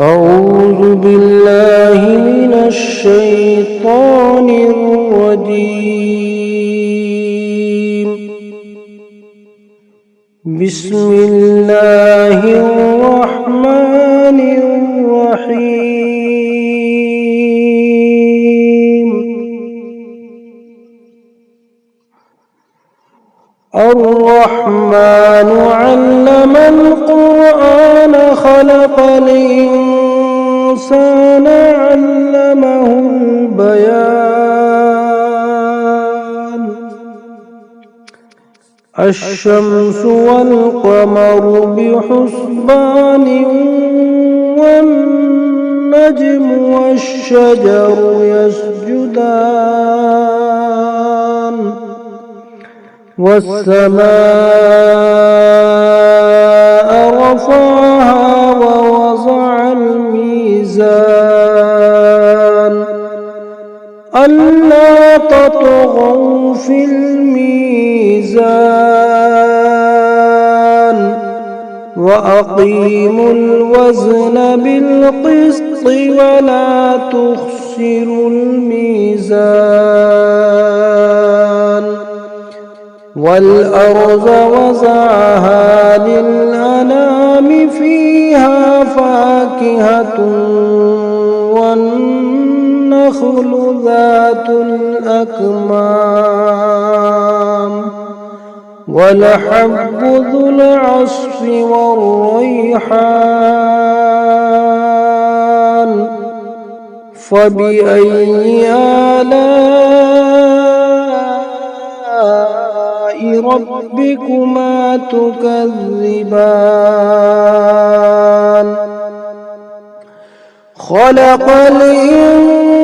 أعوذ بالله من الشيطان الرجيم. بسم الله الرحمن الرحيم. الرحمن علم القرآن خلق الإنسان علمه البيان. الشمس والقمر بحسبان والنجم والشجر يسجدان والسماء رفعها ووضع الميزان ألا تطغوا في الميزان وأقيموا الوزن بالقسط ولا تخسروا الميزان. والأرض وضعها للأنام فيها فاكهة والنخل ذات الأكمام والحب ذو العصف والريحان. فبأي آلاء ربكما تكذبان. خلق الإنسان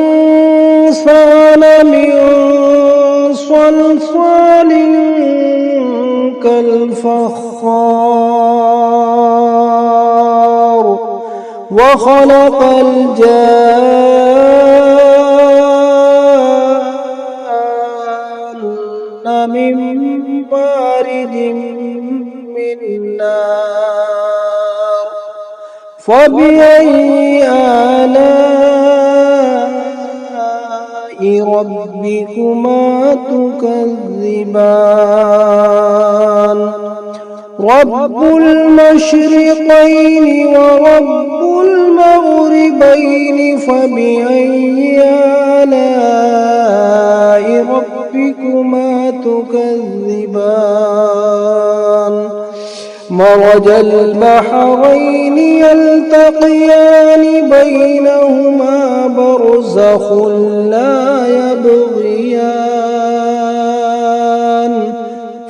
من صلصال كالفخار وخلق الجان من مارد من نار. فبأي آلاء ربكما تكذبان. رب المشرقين ورب المغربين فبأي آلاء ربكما تكذبان. مرج البحرين يلتقيان بينهما برزخ لا يبغيان.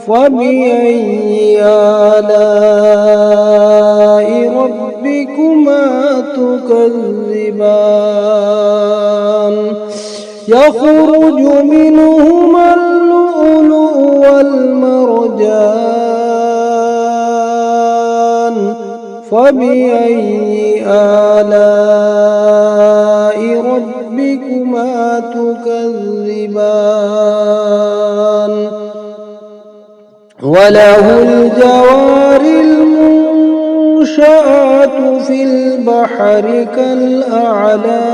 فبأي آلاء ربكما تكذبان. يخرج منهما اللؤلؤ والمرجان. فبأي آلاء ربكما تكذبان. وله الجوار المنشآت في البحر كالأعلام.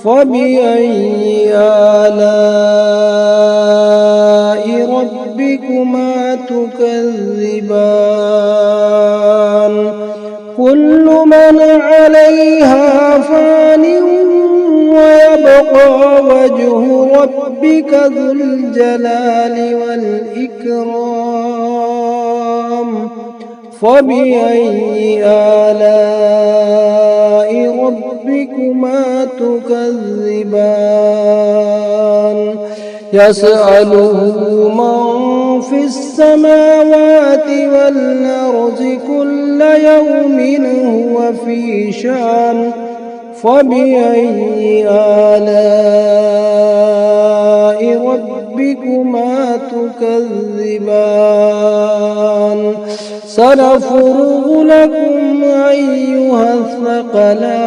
فبأي آلاء ربكما تكذبان. كل من عليها فان ويبقى وجه ربك ذو الجلال والإكرام. فبأي آلاء ربكما تكذبان. يسأله من في السماوات والأرض كل يوم هو في شأن. فبأي آلاء ربكما تكذبان. سنفرغ لكم أيها الثقلان.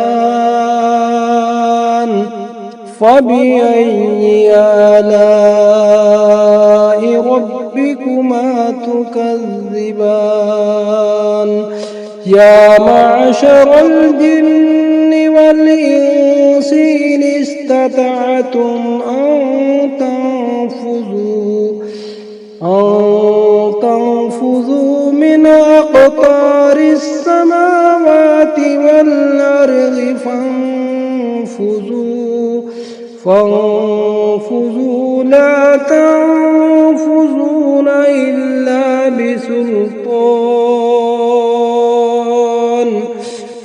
فبأي آلاء ربكما تكذبان. يا معشر الجن والإنس إن استطعتم أن تنفذوا من أقطار السماوات والأرض فانفذوا لا تنفذون إلا بسلطان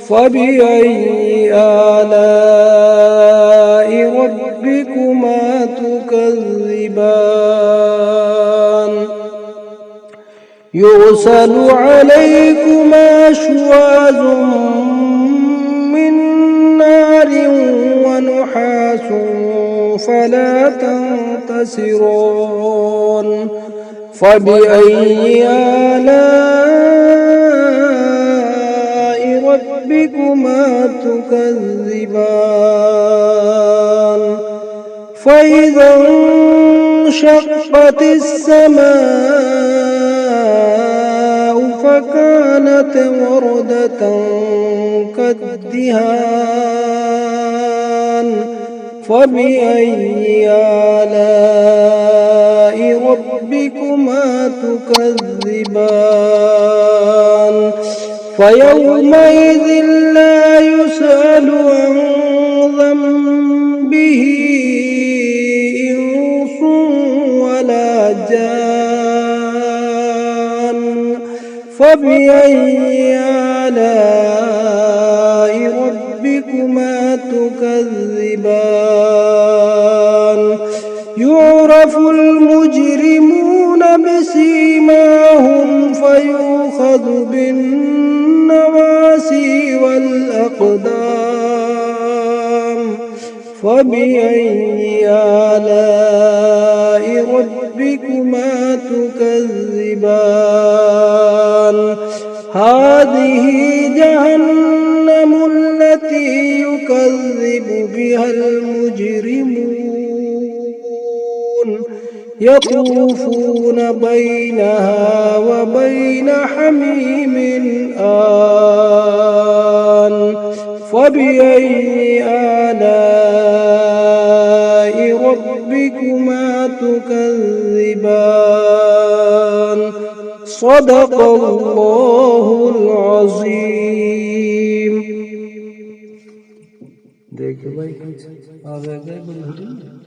فبأي آلاء ربكما تكذبان يرسل عليكما شواظ من نار ونحاس فلا تنتصرون فبأي آلاء ربكما تكذبان فإذا انشقت السماء فكانت وردة كالدهان فبأي آلاء ربكما تكذبان فيومئذ لا يسأل عن ذنبه إنس ولا جان فبأي آلاء ربكما تكذبان يعرف المجرمون بسيماهم فيؤخذ بالنواسي والأقدام فبأي آلاء ربكما تكذبان هذه جهنم التي يكذب بها المجرمون يطوفون بينها وبين حميم آن فبأي آلاء ربكما تكذبان صدق الله العظيم देख भाई आ गए